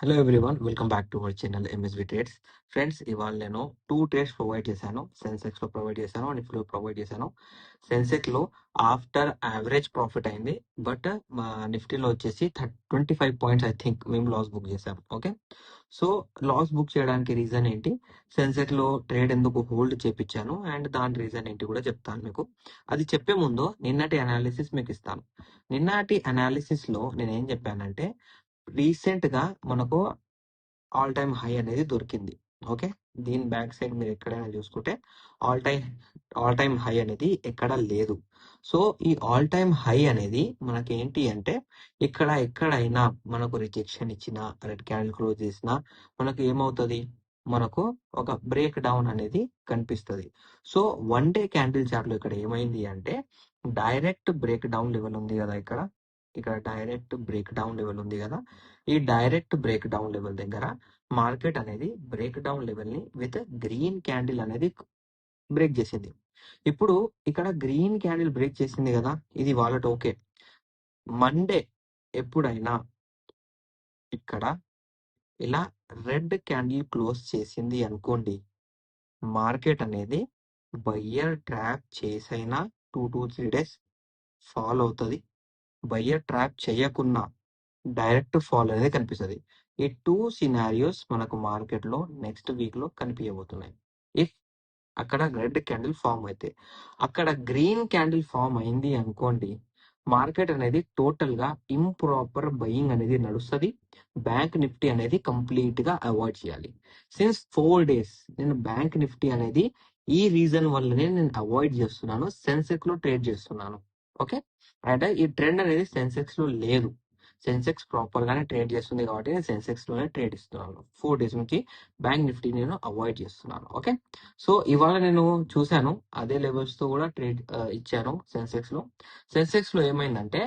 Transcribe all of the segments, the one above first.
Hello everyone, welcome back to our channel MSV trades. Friends, ఇవాళ నేను 2 trades provide చేశాను. సెన్సెక్స్ లో ప్రొవైడ్ చేశాను అండ్ నిఫ్టీలో ప్రొవైడ్ చేశాను. సెన్సెక్స్ లో ఆఫ్టర్ యావరేజ్ ప్రాఫిట్ అయింది, బట్ మా నిఫ్టీలో వచ్చేసి 25 పాయింట్స్ ఐ థింక్ మేము లాస్ బుక్ చేశాం. ఓకే, సో లాస్ బుక్ చేయడానికి రీజన్ ఏంటి, సెన్సెక్స్ లో ట్రేడ్ ఎందుకు హోల్డ్ చేపించాను అండ్ దాని రీజన్ ఏంటి కూడా చెప్తాను మీకు. అది చెప్పే ముందు నిన్నటి అనాలిసిస్ మీకు ఇస్తాను. నిన్నటి అనాలిసిస్ లో నేను ఏం చెప్పానంటే, రీసెంట్ గా మనకు ఆల్ టైమ్ హై అనేది దొరికింది. ఓకే, దీని బ్యాక్ సైడ్ మీరు ఎక్కడైనా చూసుకుంటే ఆల్ టైమ్ హై అనేది ఎక్కడ లేదు. సో ఈ ఆల్ టైమ్ హై అనేది మనకి ఏంటి అంటే, ఇక్కడ ఎక్కడైనా మనకు రిజెక్షన్ ఇచ్చినా, రెడ్ క్యాండిల్ క్లోజ్ చేసినా మనకు ఏమవుతుంది, మనకు ఒక బ్రేక్ డౌన్ అనేది కనిపిస్తుంది. సో 1 డే క్యాండిల్ చార్ట్ లో ఇక్కడ ఏమైంది అంటే, డైరెక్ట్ బ్రేక్ డౌన్ లెవెల్ ఉంది కదా, ఇక్కడ డైరెక్ట్ బ్రేక్ డౌన్ లెవెల్ ఉంది కదా, ఈ డైరెక్ట్ బ్రేక్ డౌన్ లెవెల్ దగ్గర మార్కెట్ అనేది బ్రేక్ డౌన్ లెవెల్ ని విత్ గ్రీన్ క్యాండిల్ అనేది బ్రేక్ చేసింది. ఇప్పుడు ఇక్కడ గ్రీన్ క్యాండిల్ బ్రేక్ చేసింది కదా, ఇది వాళ్ళకి ఓకే. మండే ఎప్పుడైనా ఇక్కడ ఇలా రెడ్ క్యాండిల్ క్లోజ్ చేసింది అనుకోండి, మార్కెట్ అనేది బయ్యర్ ట్రాప్ చేసైనా 2 to 3 days ఫాల్ అవుతుంది. బయ్యర్ ట్రాప్ చేయకున్నా డైరెక్ట్ ఫాల్ అనేది కనిపిస్తుంది. ఈ 2 సినారియోస్ మనకు మార్కెట్ లో నెక్స్ట్ వీక్ లో కనిపించబోతున్నాయి. ఇఫ్ అక్కడ రెడ్ క్యాండిల్ ఫామ్ అయితే, అక్కడ గ్రీన్ క్యాండిల్ ఫామ్ అయింది అనుకోండి, మార్కెట్ అనేది టోటల్ గా ఇంప్రాపర్ బయింగ్ అనేది నడుస్తుంది. బ్యాంక్ నిఫ్టీ అనేది కంప్లీట్ గా అవాయిడ్ చేయాలి. సిన్స్ 4 days నేను బ్యాంక్ నిఫ్టీ అనేది ఈ రీజన్ వల్లనే నేను అవాయిడ్ చేస్తున్నాను, సెన్సెక్స్ లో ట్రేడ్ చేస్తున్నాను. ఓకే, అంటే ఈ ట్రెండ్ అనేది సెన్సెక్స్ లో లేదు. సెన్సెక్స్ ప్రాపర్ గానే ట్రేడ్ చేస్తుంది కాబట్టి నేను సెన్సెక్స్ లోనే ట్రేడ్ ఇస్తున్నాను. 4 days నుంచి బ్యాంక్ నిఫ్టీ నేను అవాయిడ్ చేస్తున్నాను. ఓకే, సో ఇవాళ నేను చూశాను, అదే లెవెల్స్ తో కూడా ట్రేడ్ ఇచ్చాను సెన్సెక్స్ లో. సెన్సెక్స్ లో ఏమైందంటే,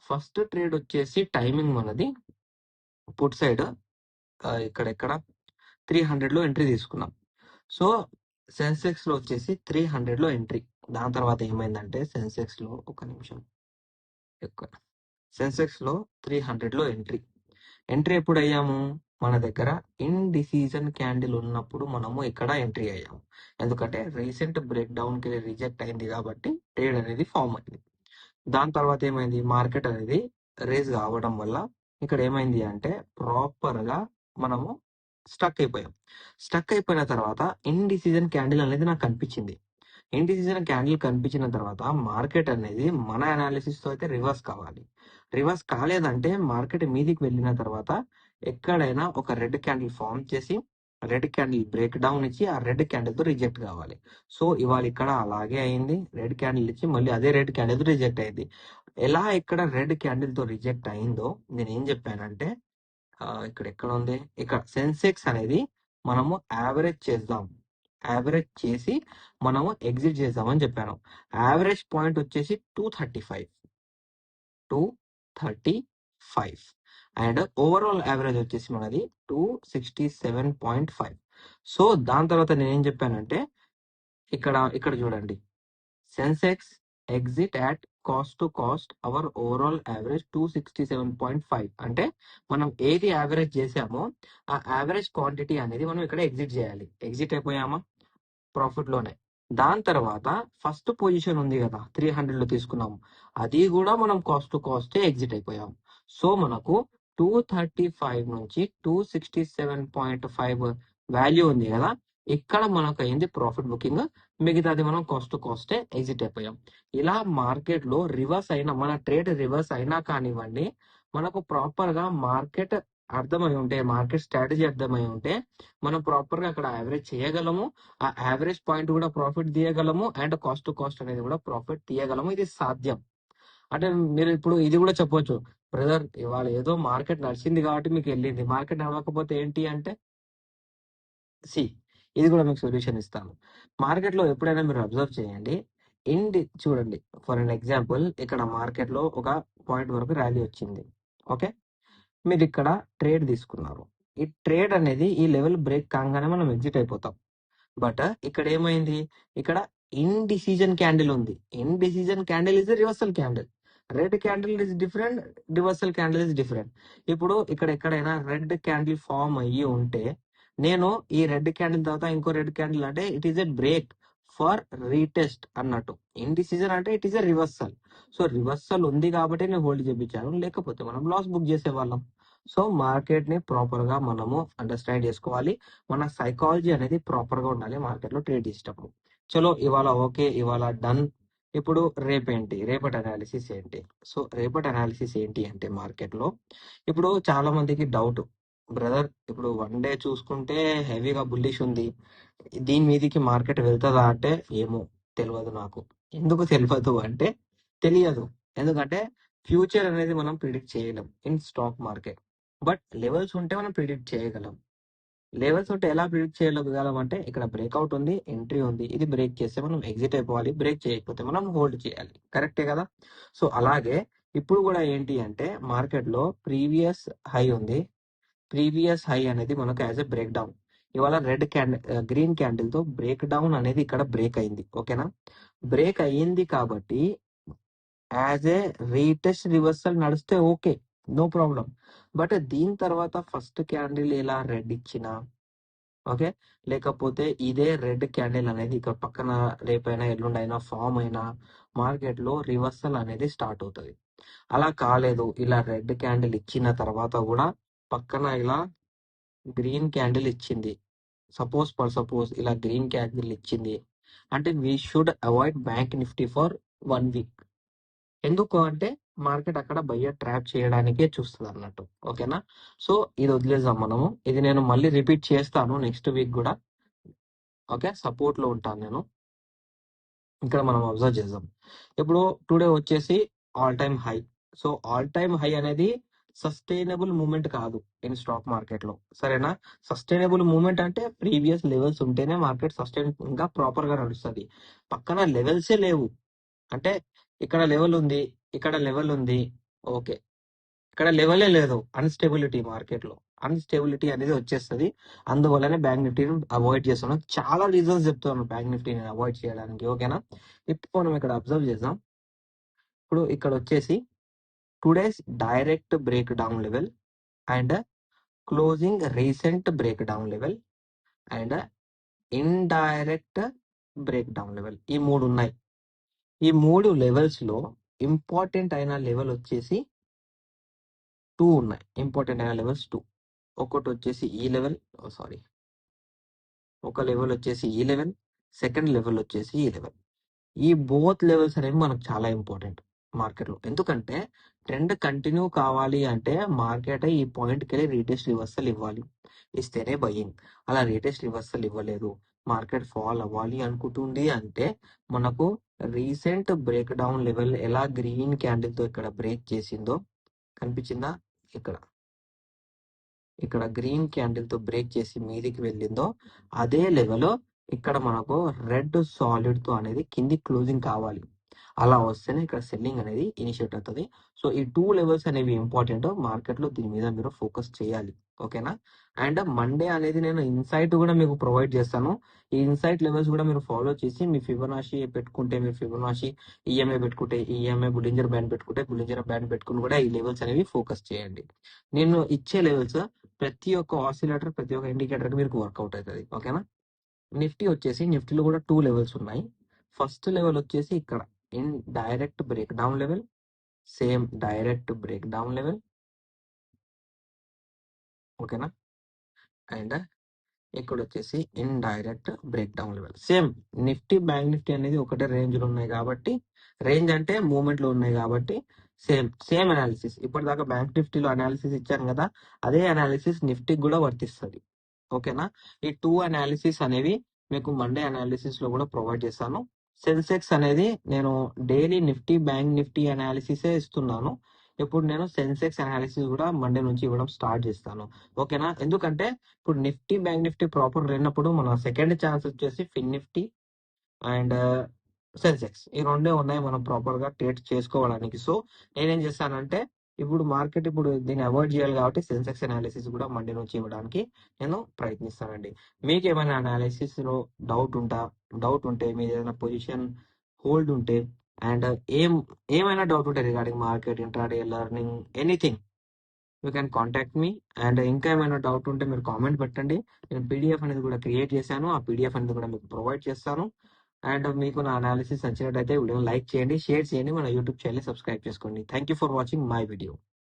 ఫస్ట్ ట్రేడ్ వచ్చేసి టైమింగ్ మనది పుట్ సైడ్ ఇక్కడ 300 లో ఎంట్రీ తీసుకున్నాం. సో సెన్సెక్స్ లో వచ్చేసి 300 లో ఎంట్రీ. దాని తర్వాత ఏమైందంటే, సెన్సెక్స్ లో ఒక నిమిషం, సెన్సెక్స్ లో 300 లో ఎంట్రీ ఎప్పుడు అయ్యాము, మన దగ్గర ఇండిసిజన్ క్యాండిల్ ఉన్నప్పుడు మనము ఇక్కడ ఎంట్రీ అయ్యాము. ఎందుకంటే రీసెంట్ బ్రేక్ డౌన్ కి రిజెక్ట్ అయింది కాబట్టి ట్రేడ్ అనేది ఫామ్ అయింది. దాని తర్వాత ఏమైంది, మార్కెట్ అనేది రేజ్ కావడం వల్ల ఇక్కడ ఏమైంది అంటే, ప్రాపర్ గా మనము స్టక్ అయిపోయాం. స్టక్ అయిపోయిన తర్వాత ఇండిసిజన్ క్యాండిల్ అనేది నాకు కనిపించింది. ఇండిసిజన్ క్యాండిల్ కనిపించిన తర్వాత మార్కెట్ అనేది మన అనాలిసిస్ తో అయితే రివర్స్ కావాలి. రివర్స్ కాలేదంటే మార్కెట్ మీదికి వెళ్ళిన తర్వాత ఎక్కడైనా ఒక రెడ్ క్యాండిల్ ఫామ్ చేసి రెడ్ క్యాండిల్ బ్రేక్ డౌన్ ఇచ్చి ఆ రెడ్ క్యాండిల్ తో రిజెక్ట్ కావాలి. సో ఇవాళ ఇక్కడ అలాగే అయింది, రెడ్ క్యాండిల్ ఇచ్చి మళ్ళీ అదే రెడ్ క్యాండిల్ తో రిజెక్ట్ అయింది. ఎలా ఇక్కడ రెడ్ క్యాండిల్ తో రిజెక్ట్ అయిందో నేను ఏం చెప్పానంటే, ఇక్కడ ఎక్కడ ఉంది, ఇక్కడ సెన్సెక్స్ అనేది మనము యావరేజ్ చేద్దాం, యావరేజ్ చేసి మనము ఎగ్జిట్ చేద్దామని చెప్పాను. యావరేజ్ పాయింట్ వచ్చేసి 235 అండ్ ఓవరాల్ యావరేజ్ వచ్చేసి మనది 267.5. సో దాని తర్వాత నేనేం చెప్పానంటే, ఇక్కడ చూడండి, Sensex exit at cost to cost our overall average 267.5. అంటే మనం ఏది యావరేజ్ చేసామో ఆ యావరేజ్ క్వాంటిటీ అనేది మనం ఇక్కడ ఎగ్జిట్ చేయాలి. ఎగ్జిట్ అయిపోయామా, ప్రాఫిట్ లోనే. దాని తర్వాత ఫస్ట్ పొజిషన్ ఉంది కదా 300 లో తీసుకున్నాము, అది కూడా మనం కాస్ట్ టు కాస్ట్ ఎగ్జిట్ అయిపోయాం. సో మనకు 235 నుంచి 267.5 వాల్యూ ఉంది కదా, ఇక్కడ మనకు అయింది ప్రాఫిట్ బుకింగ్. మిగతాది మనం కాస్ట్ టు కాస్ట్ ఎగ్జిట్ అయిపోయాం. ఇలా మార్కెట్ లో రివర్స్ అయినా, మన ట్రేడ్ రివర్స్ అయినా కానివ్వండి, మనకు ప్రాపర్ గా మార్కెట్ అర్థమై ఉంటే, మార్కెట్ స్ట్రాటజీ అర్థమై ఉంటే మనం ప్రాపర్ గా అక్కడ యావరేజ్ చేయగలము. ఆ యావరేజ్ పాయింట్ కూడా ప్రాఫిట్ తీయగలము అండ్ కాస్ట్ టు కాస్ట్ అనేది కూడా ప్రాఫిట్ తీయగలము. ఇది సాధ్యం. అంటే మీరు ఇప్పుడు ఇది కూడా చెప్పొచ్చు, బ్రదర్ ఇవాళ ఏదో మార్కెట్ నడిచింది కాబట్టి మీకు వెళ్ళింది, మార్కెట్ నడవకపోతే ఏంటి అంటే, ఇది కూడా మీకు సొల్యూషన్ ఇస్తాను. మార్కెట్ లో ఎప్పుడైనా మీరు అబ్జర్వ్ చేయండి, చూడండి, ఫర్ అన్ ఎగ్జాంపుల్ ఇక్కడ మార్కెట్ లో ఒక పాయింట్ వరకు ర్యాలీ వచ్చింది. ఓకే, మీరు ఇక్కడ ట్రేడ్ తీసుకున్నారు. ఈ ట్రేడ్ అనేది ఈ లెవెల్ బ్రేక్ కాగానే మనం ఎగ్జిట్ అయిపోతాం. బట్ ఇక్కడ ఏమైంది, ఇక్కడ ఇండిసిజన్ క్యాండిల్ ఉంది. Indecision candle is reversal candle. Red candle is different, reversal candle is different. ఇప్పుడు ఇక్కడ ఎక్కడైనా రెడ్ క్యాండిల్ ఫామ్ అయ్యి ఉంటే నేను ఈ రెడ్ క్యాండిల్ తర్వాత ఇంకో రెడ్ క్యాండిల్ అంటే it is a break for retest అన్నట్టు. ఇండిసిజన్ అంటే it is a reversal. So reversal ఉంది కాబట్టి నేను హోల్డ్ చేయించాను, లేకపోతే మనం లాస్ బుక్ చేసేవాళ్ళం. సో మార్కెట్ ని ప్రాపర్ గా మనము అండర్స్టాండ్ చేసుకోవాలి. మన సైకాలజీ అనేది ప్రాపర్ గా ఉండాలి మార్కెట్ లో ట్రేడ్ చేసేటప్పుడు. చలో ఇవాళ ఓకే, ఇవాళ డన్. ఇప్పుడు రేపేంటి, రేపటి అనాలిసిస్ ఏంటి? సో రేపటి అనాలిసిస్ ఏంటి అంటే మార్కెట్ లో ఇప్పుడు చాలా మందికి డౌట్, బ్రదర్ ఇప్పుడు వన్ డే చూసుకుంటే హెవీగా బుల్లిష్ ఉంది, దీని మీదకి మార్కెట్ వెళ్తుందా అంటే ఏమో తెలియదు నాకు. ఎందుకు తెలియదు అంటే తెలియదు, ఎందుకంటే ఫ్యూచర్ అనేది మనం ప్రిడిక్ట్ చేయలేం in stock market. But levels ఉంటే మనం ప్రిడిక్ట్ చేయగలం. లెవెల్స్ ఉంటే ఎలా ప్రిడిక్ట్ చేయగలం అంటే ఇక్కడ బ్రేక్అవుట్ ఉంది, ఎంట్రీ ఉంది, ఇది బ్రేక్ చేస్తే మనం ఎగ్జిట్ అయిపోవాలి, బ్రేక్ చేయకపోతే మనం హోల్డ్ చేయాలి. కరెక్టే కదా? సో అలాగే ఇప్పుడు కూడా ఏంటి అంటే మార్కెట్ లో ప్రీవియస్ హై ఉంది, ప్రీవియస్ హై అనేది మనకు యాజ్ ఎ బ్రేక్ డౌన్. ఇవాళ రెడ్ క్యాండిల్ గ్రీన్ క్యాండిల్ తో బ్రేక్ డౌన్ అనేది ఇక్కడ బ్రేక్ అయింది. ఓకేనా? బ్రేక్ అయ్యింది కాబట్టి యాజ్ ఏ రీటెస్ట్ రివర్సల్ నడిస్తే ఓకే, నో ప్రాబ్లం. బట్ దీని తర్వాత ఫస్ట్ క్యాండిల్ ఇలా రెడ్ ఇచ్చిన ఓకే, లేకపోతే ఇదే రెడ్ క్యాండిల్ అనేది ఇక్కడ పక్కన రేపైనా ఎల్లుండైనా ఫామ్ అయినా మార్కెట్ లో రివర్సల్ అనేది స్టార్ట్ అవుతుంది. అలా కాలేదు, ఇలా రెడ్ క్యాండిల్ ఇచ్చిన తర్వాత కూడా పక్కన ఇలా గ్రీన్ క్యాండిల్ ఇచ్చింది, సపోజ్ ఇలా గ్రీన్ క్యాండిల్ ఇచ్చింది అంటే we should avoid bank Nifty for 1 week. ఎందుకు అంటే మార్కెట్ అక్కడ బయ్యర్ ట్రాప్ చేయడానికే చూస్తుంది అన్నట్టు. ఓకేనా? సో ఇది వదిలేద్దాం మనము, ఇది నేను మళ్ళీ రిపీట్ చేస్తాను నెక్స్ట్ వీక్ కూడా. ఓకే, సపోర్ట్ లో ఉంటాను నేను. ఇక్కడ మనం అబ్జర్వ్ చేద్దాం. ఇప్పుడు టుడే వచ్చేసి all time high. So all time high అనేది సస్టైనబుల్ మూమెంట్ కాదు ఇన్ స్టాక్ మార్కెట్ లో, సరేనా? సస్టైనబుల్ మూమెంట్ అంటే ప్రీవియస్ లెవెల్స్ ఉంటేనే మార్కెట్ సస్టైన్ గా ప్రాపర్ గా నడుస్తుంది. పక్కన లెవెల్సే లేవు అంటే ఇక్కడ లెవెల్ ఉంది, ఇక్కడ లెవెల్ ఉంది, ఓకే, ఇక్కడ లెవెలే లేదు. అన్స్టెబిలిటీ మార్కెట్ లో, అన్స్టెబిలిటీ అనేది వచ్చేస్తుంది. అందువల్లనే బ్యాంక్ నిఫ్టీని అవాయిడ్ చేస్తున్నాం. చాలా రీజన్స్ చెప్తున్నాను బ్యాంక్ నిఫ్టీని అవాయిడ్ చేయడానికి. ఓకేనా? ఇప్పుడు మనం ఇక్కడ అబ్జర్వ్ చేద్దాం. ఇప్పుడు ఇక్కడ వచ్చేసి today's direct break down level and closing recent break down level and indirect break down level, ఈ మూడు ఉన్నాయి. ఈ మూడు లెవెల్స్ లో ఇంపార్టెంట్ అయిన లెవెల్ వచ్చేసి 2 ఉన్నాయి. ఇంపార్టెంట్ అయిన లెవెల్స్ 2. ఒకటి వచ్చేసి ఈ లెవెల్, సారీ, ఒక లెవెల్ వచ్చేసి ఈ లెవెల్, సెకండ్ లెవెల్ వచ్చేసి ఈ లెవెల్. ఈ బోత్ లెవెల్స్ అనేవి మనకు చాలా ఇంపార్టెంట్ మార్కెట్ లో. ఎందుకంటే ట్రెండ్ కంటిన్యూ కావాలి అంటే మార్కెట్ ఈ పాయింట్కి వెళ్ళి రీటెస్ట్ రివర్సల్ ఇవ్వాలి, ఇస్తేనే బయింగ్. అలా రీటెస్ట్ రివర్సల్ ఇవ్వలేదు, మార్కెట్ ఫాల్ అవ్వాలి అనుకుంటుంది అంటే మనకు రీసెంట్ బ్రేక్ డౌన్ లెవెల్ ఎలా గ్రీన్ క్యాండిల్ తో ఇక్కడ బ్రేక్ చేసిందో కనిపించిందా? ఇక్కడ గ్రీన్ క్యాండిల్ తో బ్రేక్ చేసి మీదికి వెళ్ళిందో అదే లెవెల్ ఇక్కడ మనకు రెడ్ సాలిడ్ తో అనేది కింది క్లోజింగ్ కావాలి. అలా వస్తేనే ఇక్కడ సెల్లింగ్ అనేది ఇనిషియేట్ అవుతుంది. సో ఈ 2 లెవెల్స్ అనేవి ఇంపార్టెంట్ మార్కెట్ లో, దీని మీద మీరు ఫోకస్ చేయాలి. ఓకేనా? అండ్ మండే అనేది నేను ఇన్సైట్ కూడా మీకు ప్రొవైడ్ చేస్తాను. ఈ ఇన్సైట్ లెవెల్స్ కూడా మీరు ఫాలో చేసి మీ ఫిబొనాషి పెట్టుకుంటే, మీ ఫిబొనాషి ఈఎంఐ పెట్టుకుంటే ఈఎంఐ, బుల్లింజర్ బ్యాండ్ పెట్టుకుంటే బుల్లింజర్ బ్యాండ్ పెట్టుకుని కూడా ఈ లెవెల్స్ అనేవి ఫోకస్ చేయండి. నేను ఇచ్చే లెవెల్స్ ప్రతి ఒక్క ఆసిలేటర్, ప్రతి ఒక్క ఇండికేటర్ కి మీకు వర్కౌట్ అవుతుంది. ఓకేనా? నిఫ్టీ వచ్చేసి, నిఫ్టీలో కూడా 2 లెవెల్స్ ఉన్నాయి. ఫస్ట్ లెవెల్ వచ్చేసి ఇక్కడ in direct break down level, same direct break down level. ఓకేనా? అండ్ ఇక్కడ వచ్చేసి in direct break down level. Same Nifty, bank Nifty అనేది ఒకటే రేంజ్ లో ఉన్నాయి కాబట్టి, రేంజ్ అంటే మూవ్మెంట్ లో ఉన్నాయి కాబట్టి సేమ్ అనాలిసిస్. ఇప్పటిదాకా బ్యాంక్ నిఫ్టీలో అనాలిసిస్ ఇచ్చాను కదా, అదే అనాలిసిస్ నిఫ్టీకి కూడా వర్తిస్తుంది. ఓకేనా? ఈ 2 అనాలిసిస్ అనేవి మీకు మండే అనాలిసిస్ లో కూడా ప్రొవైడ్ చేస్తాను. సెన్సెక్స్ అనేది నేను డైలీ నిఫ్టీ, బ్యాంక్ నిఫ్టీ అనాలిసిసే ఇస్తున్నాను. ఇప్పుడు నేను సెన్సెక్స్ అనాలిసిస్ కూడా మండే నుంచి ఇవ్వడం స్టార్ట్ చేస్తాను. ఓకేనా? ఎందుకంటే ఇప్పుడు నిఫ్టీ, బ్యాంక్ నిఫ్టీ ప్రాపర్ లేనప్పుడు మన సెకండ్ ఛాన్స్ వచ్చేసి ఫిన్ నిఫ్టీ అండ్ సెన్సెక్స్, ఈ రెండే ఉన్నాయి మనం ప్రాపర్ గా ట్రేడ్ చేసుకోవడానికి. సో నేనేం చేస్తానంటే ఇప్పుడు మార్కెట్ ఇప్పుడు దీన్ని అవాయిడ్ చేయాలి కాబట్టి సెన్సెక్స్ అనాలిసిస్ కూడా మండే నుంచి ఇవ్వడానికి నేను ప్రయత్నిస్తానండి. మీకు ఏమైనా అనాలిసిస్ లో డౌట్ ఉంటే, మీ ఏదైనా పొజిషన్ హోల్డ్ ఉంటే అండ్ ఏం ఏమైనా డౌట్ ఉంటే regarding market, intraday, learning, anything, you can contact me. And ఇంకా ఏమైనా డౌట్ ఉంటే మీరు కామెంట్ పెట్టండి. నేను పీడిఎఫ్ అనేది కూడా క్రియేట్ చేశాను, ఆ పీడిఎఫ్ అనేది కూడా మీకు ప్రొవైడ్ చేస్తాను. అండ్ మీకు నా అనాలిసిస్ నచ్చినట్టయితే వీడియోని లైక్ చేయండి, షేర్ చేయండి, మన యూట్యూబ్ ఛానల్ సబ్స్క్రైబ్ చేసుకోండి. Thank you for watching my video.